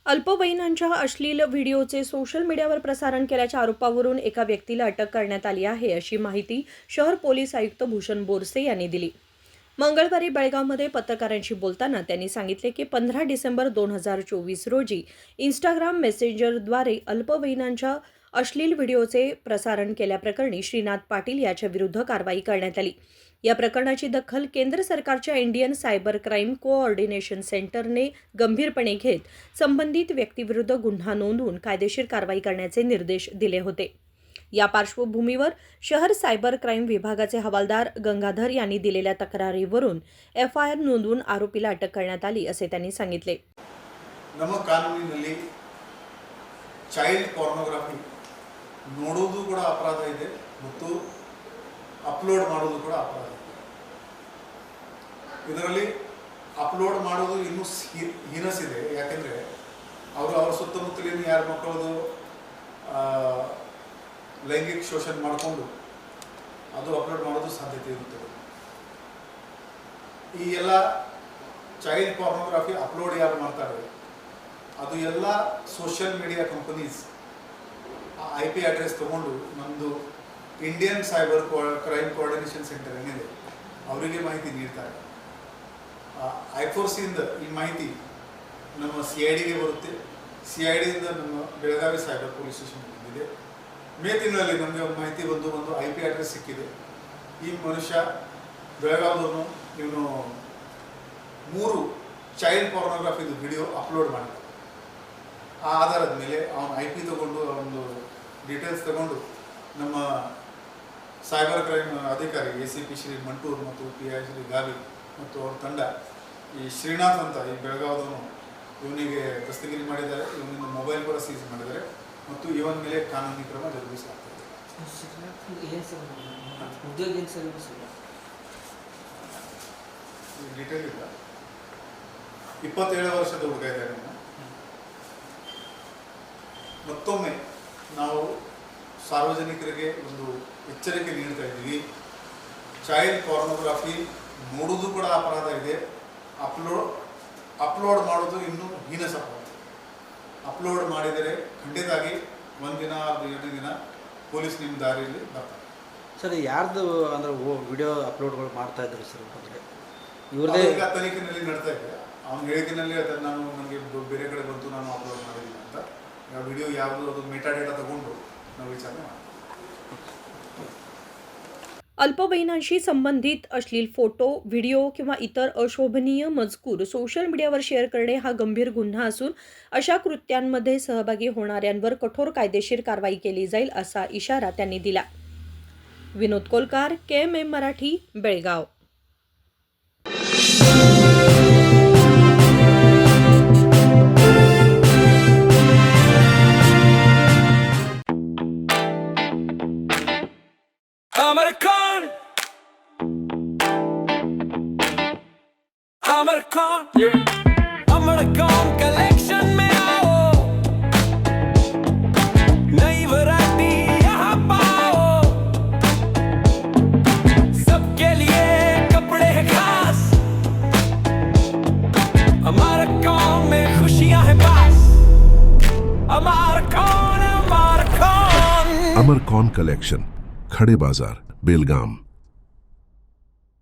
अल्पवयीनांच्या अश्लील व्हिडिओचे सोशल मीडियावर प्रसारण केल्याच्या आरोपावरून एका व्यक्तीला अटक करण्यात आली आहे, अशी माहिती शहर पोलीस आयुक्त भूषण बोरसे यांनी दिली. मंगळवारी बेळगावमध्ये पत्रकारांशी बोलताना त्यांनी सांगितले की 15 डिसेंबर 2024 रोजी इंस्टाग्राम मेसेंजरद्वारे अल्पवयीनांच्या अश्लील व्हिडिओचे प्रसारण केल्याप्रकरणी श्रीनाथ पाटील याच्या विरुद्ध कारवाई करण्यात आली. या प्रकरणाची दखल केंद्र सरकारच्या इंडियन सायबर क्राईम कोऑर्डिनेशन सेंटरने गंभीरपणे घेत संबंधित व्यक्तीविरुद्ध गुन्हा नोंदवून कायदेशीर कारवाई करण्याचे निर्देश दिले होते. या पार्श्वभूमीवर शहर सायबर क्राईम विभागाचे हवालदार गंगाधर यांनी दिलेल्या तक्रारीवरून FIR नोंदवून आरोपीला अटक करण्यात आली, असे त्यांनी सांगितले. ನಮ್ಮ ಕಾನೂನಿನಲ್ಲಿ ಚೈಲ್ಡ್ ಪಾರ್ನೋಗ್ರಫಿ ನೋಡೋದು ಕೂಡ ಅಪರಾಧ ಇದೆ ಮತ್ತು ಅಪ್ಲೋಡ್ ಮಾಡೋದು ಕೂಡ ಅಪರಾಧ ಇದೆ. ಇದರಲ್ಲಿ ಅಪ್ಲೋಡ್ ಮಾಡೋದು ಇನ್ನೂ ಹೀನಸಿದೆ. ಯಾಕೆಂದರೆ ಅವರ ಸುತ್ತಮುತ್ತಲಿನ ಯಾರ ಮಕ್ಕಳದು ಲೈಂಗಿಕ ಶೋಷಣೆ ಮಾಡಿಕೊಂಡು ಅದು ಅಪ್ಲೋಡ್ ಮಾಡೋದು ಸಾಧ್ಯತೆ ಇರುತ್ತದೆ. ಈ ಎಲ್ಲ ಚೈಲ್ಡ್ ಪಾರ್ನೋಗ್ರಫಿ ಅಪ್ಲೋಡ್ ಯಾರು ಮಾಡ್ತಾರೆ ಅದು ಎಲ್ಲ social media companies IP address ತೊಗೊಂಡು ನಮ್ಮದು Indian cyber crime coordination centre ಏನಿದೆ ಅವರಿಗೆ ಮಾಹಿತಿ ನೀಡ್ತಾರೆ. ಐಫೋರ್ಸಿಯಿಂದ ಈ ಮಾಹಿತಿ ನಮ್ಮ CIDಗೆ ಬರುತ್ತೆ. CIDಯಿಂದ ನಮ್ಮ ಬೆಳಗಾವಿ ಸೈಬರ್ ಪೊಲೀಸ್ ಸ್ಟೇಷನ್ ಬಂದಿದೆ. ಮೇ ತಿಂಗಳಲ್ಲಿ ನಮಗೆ ಒಂದು ಮಾಹಿತಿ ಬಂದು IP ಅಡ್ರೆಸ್ ಸಿಕ್ಕಿದೆ. ಈ ಮನುಷ್ಯ ಬೆಳಗಾವಿದವನು, ಇವನು 3 ಚೈಲ್ಡ್ ಪಾರ್ನೋಗ್ರಫಿದು ವಿಡಿಯೋ ಅಪ್ಲೋಡ್ ಮಾಡಿದ. ಆ ಆಧಾರದ ಮೇಲೆ ಅವನ IP ತಗೊಂಡು ಅವನದು ಡೀಟೇಲ್ಸ್ ತಗೊಂಡು ನಮ್ಮ ಸೈಬರ್ ಕ್ರೈಮ್ ಅಧಿಕಾರಿ ACP ಶ್ರೀ ಮಂಟೂರ್ ಮತ್ತು PI ಶ್ರೀ ಗಾವಿ ಮತ್ತು ಅವ್ರ ತಂಡ ಈ ಶ್ರೀನಾಥ್ ಅಂತ ಈ ಬೆಳಗಾವಿದವನು ಇವನಿಗೆ ದಸ್ತಗಿರಿ ಮಾಡಿದ್ದಾರೆ. ಇವನಿಂದ ಮೊಬೈಲ್ ಕೂಡ ಸೀಸ್ ಮಾಡಿದ್ದಾರೆ ಮತ್ತು ಇವನ ಮೇಲೆ ಕಾನೂನಿ ಕ್ರಮ ಜರುಗಿಸಲಾಗ್ತದೆ. ಡೀಟೇಲ್ ಇಲ್ಲ. 27 ವರ್ಷದ ಹುಡುಗ ಇದ್ದಾನೆ. ಮತ್ತೊಮ್ಮೆ ನಾವು ಸಾರ್ವಜನಿಕರಿಗೆ ಒಂದು ಎಚ್ಚರಿಕೆ ನೀಡ್ತಾ ಇದ್ದೀವಿ. ಚೈಲ್ಡ್ ಪಾರ್ನೋಗ್ರಫಿ ನೋಡೋದು ಕೂಡ ಅಪರಾಧ ಇದೆ. ಅಪ್ಲೋಡ್ ಮಾಡೋದು ಇನ್ನೂ ಹೀನಸ ಅಪರಾಧ. ಅಪ್ಲೋಡ್ ಮಾಡಿದರೆ ಖಂಡಿತವಾಗಿ 1 ದಿನ 2 ದಿನ ಪೊಲೀಸ್ ನಿಮ್ಮ ದಾರಿಯಲ್ಲಿ ಬರ್ತಾರೆ. ಸರ್, ಯಾರ್ದು ಅಂದರೆ ವಿಡಿಯೋ ಅಪ್ಲೋಡ್ಗಳು ಮಾಡ್ತಾ ಇದ್ರು ಸರ್? ಅಂದರೆ ಇವ್ರದೇ ಈಗ ತನಿಖೆಯಲ್ಲಿ ನಡ್ತಾ ಇದೆ. ಅವನ ಹೇಳಿಕೆನಲ್ಲಿ ಅದನ್ನು ನನಗೆ ಬೇರೆ ಕಡೆ ಬಂತು, ನಾನು ಅಪ್ಲೋಡ್ ಮಾಡಿದ್ದೀನಿ ಅಂತ. ವಿಡಿಯೋ ಯಾವುದು ಅದು ಮೆಟಾಡೇಟಾ ತಗೊಂಡು ನಾವು ವಿಚಾರಣೆ ಮಾಡ್ತೀವಿ. अल्पवयीनांशी संबंधित अश्लील फोटो, व्हिडिओ किंवा इतर अशोभनीय मजकूर सोशल मीडियावर शेअर करणे हा गंभीर गुन्हा असून अशा कृत्यांमध्ये सहभागी होणाऱ्यांवर कठोर कायदेशीर कारवाई केली जाईल, असा इशारा त्यांनी दिला. विनोद कोलकार, KMM मराठी, बेळगाव. अमरकॉन कलेक्शन में आओ, नई वैरायटी यहाँ पाओ, सबके लिए कपड़े हैं खास. अमरकॉन में खुशियाँ हैं पास. अमरकॉन. अमरकॉन कलेक्शन, खड़े बाजार, बेलगाम.